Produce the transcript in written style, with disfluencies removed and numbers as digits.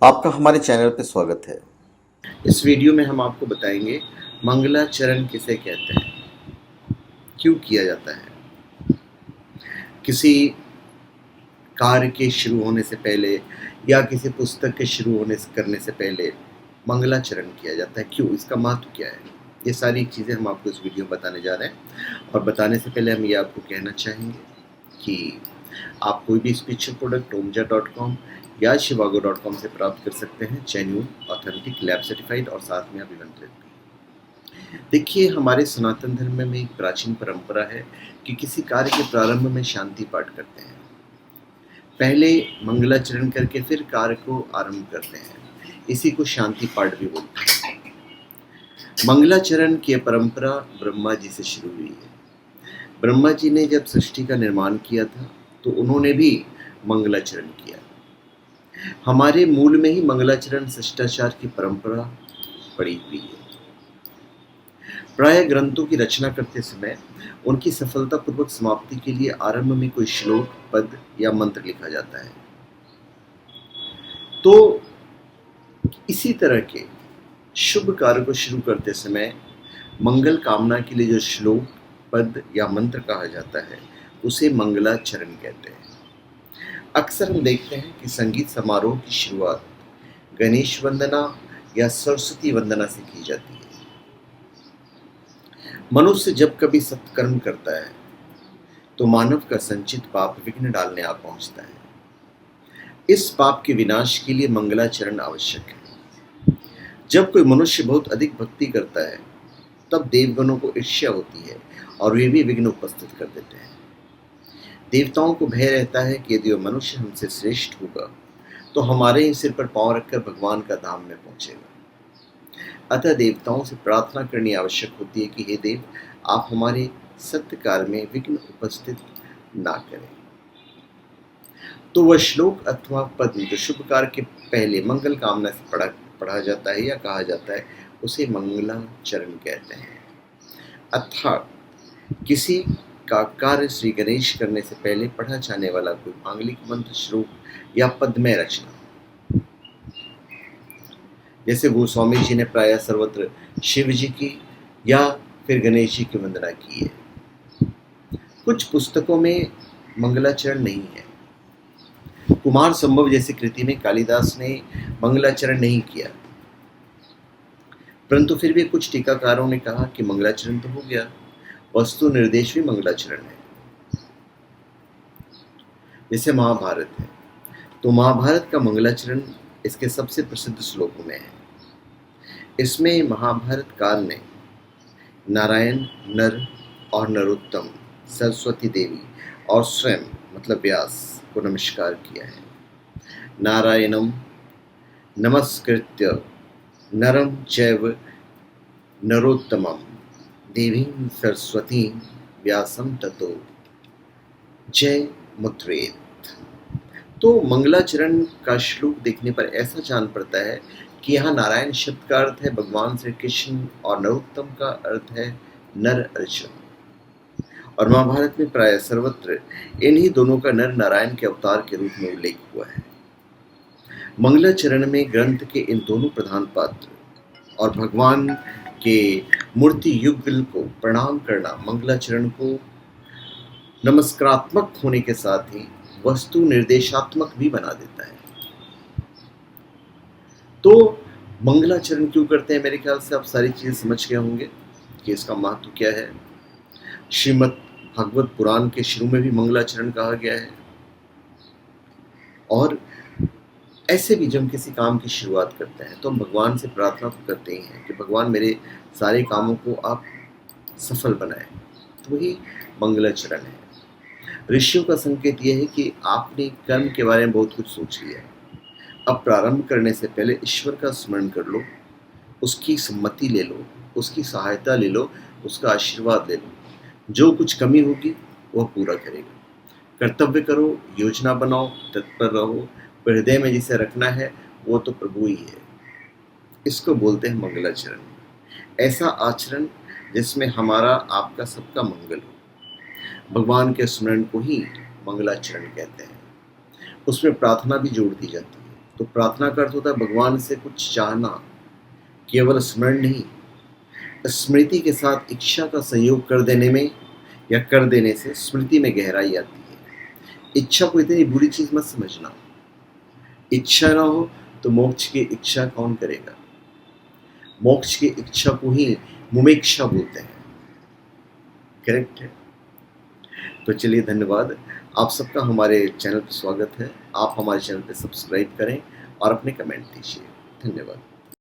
आपका हमारे चैनल पे स्वागत है। इस वीडियो में हम आपको बताएंगे मंगलाचरण किसे कहते हैं, क्यों किया जाता है। किसी कार्य के शुरू होने से पहले या किसी पुस्तक के शुरू होने से करने से पहले मंगलाचरण किया जाता है, क्यों, इसका महत्व क्या है, ये सारी चीज़ें हम आपको इस वीडियो में बताने जा रहे हैं। और बताने से पहले हम ये आपको कहना चाहेंगे कि आप कोई भी स्पिरिचुअल प्रोडक्ट omja.com या shivago.com से प्राप्त कर सकते हैं, जेन्युइन, ऑथेंटिक, लैब सर्टिफाइड और साथ में अभिमंत्रित भी। देखिए, हमारे सनातन धर्म में एक प्राचीन परंपरा है कि किसी कार्य के प्रारंभ में शांति पाठ करते हैं। पहले मंगलाचरण करके फिर कार्य को आरंभ करते हैं। इसी को शांति पाठ भी बोलते हैं। मंगलाचरण की परंपरा ब्रह्मा जी से शुरू हुई है। ब्रह्मा जी ने जब सृष्टि का निर्माण किया था तो उन्होंने भी मंगलाचरण किया। हमारे मूल में ही मंगलाचरण शिष्टाचार की परंपरा पड़ी हुई है। प्राय ग्रंथों की रचना करते समय उनकी सफलतापूर्वक समाप्ति के लिए आरंभ में कोई श्लोक, पद या मंत्र लिखा जाता है। तो इसी तरह के शुभ कार्य को शुरू करते समय मंगल कामना के लिए जो श्लोक, पद या मंत्र कहा जाता है उसे मंगलाचरण कहते हैं। अक्सर हम देखते हैं कि संगीत समारोह की शुरुआत गणेश वंदना या सरस्वती वंदना से की जाती है। मनुष्य जब कभी सत्कर्म करता है तो मानव का संचित पाप विघ्न डालने आ पहुंचता है। इस पाप के विनाश के लिए मंगलाचरण आवश्यक है। जब कोई मनुष्य बहुत अधिक भक्ति करता है तब देवगणों को ईर्ष्या होती है और वे भी विघ्न उपस्थित कर देते हैं। देवताओं को भय रहता है कि यदि वह मनुष्य हमसे श्रेष्ठ होगा तो हमारे ही सिर पर पांव रखकर भगवान का धाम में पहुंचेगा। अतः देवताओं से प्रार्थना करनी आवश्यक होती है कि हे देव, आप हमारे सत्य कार्य में विघ्न उपस्थित ना करें। तो वह श्लोक अथवा पद जो शुभ कार्य के पहले मंगल कामना से पढ़ा जाता है या कहा जाता है उसे मंगलाचरण कहते हैं। अर्थात किसी का कार्य श्री गणेश करने से पहले पढ़ा जाने वाला कोई मांगलिक मंत्र, श्लोक या पद्मय रचना। जैसे गोस्वामी जी ने प्रायः सर्वत्र शिव जी की या फिर गणेश जी की वंदना की है। कुछ पुस्तकों में मंगलाचरण नहीं है। कुमार संभव जैसी कृति में कालिदास ने मंगलाचरण नहीं किया, परंतु फिर भी कुछ टीकाकारों ने कहा कि मंगलाचरण तो हो गया, वस्तु निर्देश भी मंगलाचरण है। जैसे महाभारत है तो महाभारत का मंगलाचरण इसके सबसे प्रसिद्ध श्लोकों में है। इसमें महाभारतकार ने नारायण, नर और नरोत्तम, सरस्वती देवी और स्वयं मतलब व्यास को नमस्कार किया है। नारायणम नमस्कृत्य नरम चैव नरोत्तमम देवीं सरस्वती व्यासम ततो जय मुद्रेत। तो मंगलाचरण का श्लोक देखने पर ऐसा जान पड़ता है कि यहाँ नारायण शब्द का अर्थ है भगवान श्री कृष्ण और नरोत्तम का अर्थ है नर अर्जुन। और महाभारत में प्राय सर्वत्र इन्हीं दोनों का नर नारायण के अवतार के रूप में उल्लेख हुआ है। मंगलाचरण में ग्रंथ के इन दोनों प्रधान पात्र और भगवान के मूर्ति युगल को प्रणाम करना मंगलाचरण को नमस्कारात्मक होने के साथ ही वस्तु निर्देशात्मक भी बना देता है। तो मंगलाचरण क्यों करते हैं, मेरे ख्याल से आप सारी चीजें समझ गए होंगे कि इसका महत्व क्या है। श्रीमद् भागवत पुराण के शुरू में भी मंगलाचरण कहा गया है। और ऐसे भी जब हम किसी काम की शुरुआत करते हैं तो हम भगवान से प्रार्थना तो करते ही हैं कि भगवान मेरे सारे कामों को आप सफल बनाएं, तो वही मंगलाचरण है। ऋषियों का संकेत यह है कि आपने कर्म के बारे में बहुत कुछ सोच लिया है, अब प्रारंभ करने से पहले ईश्वर का स्मरण कर लो, उसकी सम्मति ले लो, उसकी सहायता ले लो, उसका आशीर्वाद ले लो। जो कुछ कमी होगी वह पूरा करेगा। कर्तव्य करो, योजना बनाओ, तत्पर रहो, पर हृदय में जिसे रखना है वो तो प्रभु ही है। इसको बोलते हैं मंगलाचरण। ऐसा आचरण जिसमें हमारा आपका सबका मंगल हो। भगवान के स्मरण को ही मंगलाचरण कहते हैं। उसमें प्रार्थना भी जोड़ दी जाती है। तो प्रार्थना का अर्थ होता है भगवान से कुछ चाहना, केवल स्मरण नहीं, स्मृति के साथ इच्छा का संयोग कर देने में या कर देने से स्मृति में गहराई आती है। इच्छा को इतनी बुरी चीज मत समझना। इच्छा ना हो तो मोक्ष की इच्छा कौन करेगा? मोक्ष की इच्छा को ही मुमेक्षा बोलते हैं। करेक्ट है? तो चलिए, धन्यवाद। आप सबका हमारे चैनल पर स्वागत है। आप हमारे चैनल पर सब्सक्राइब करें और अपने कमेंट दीजिए। धन्यवाद।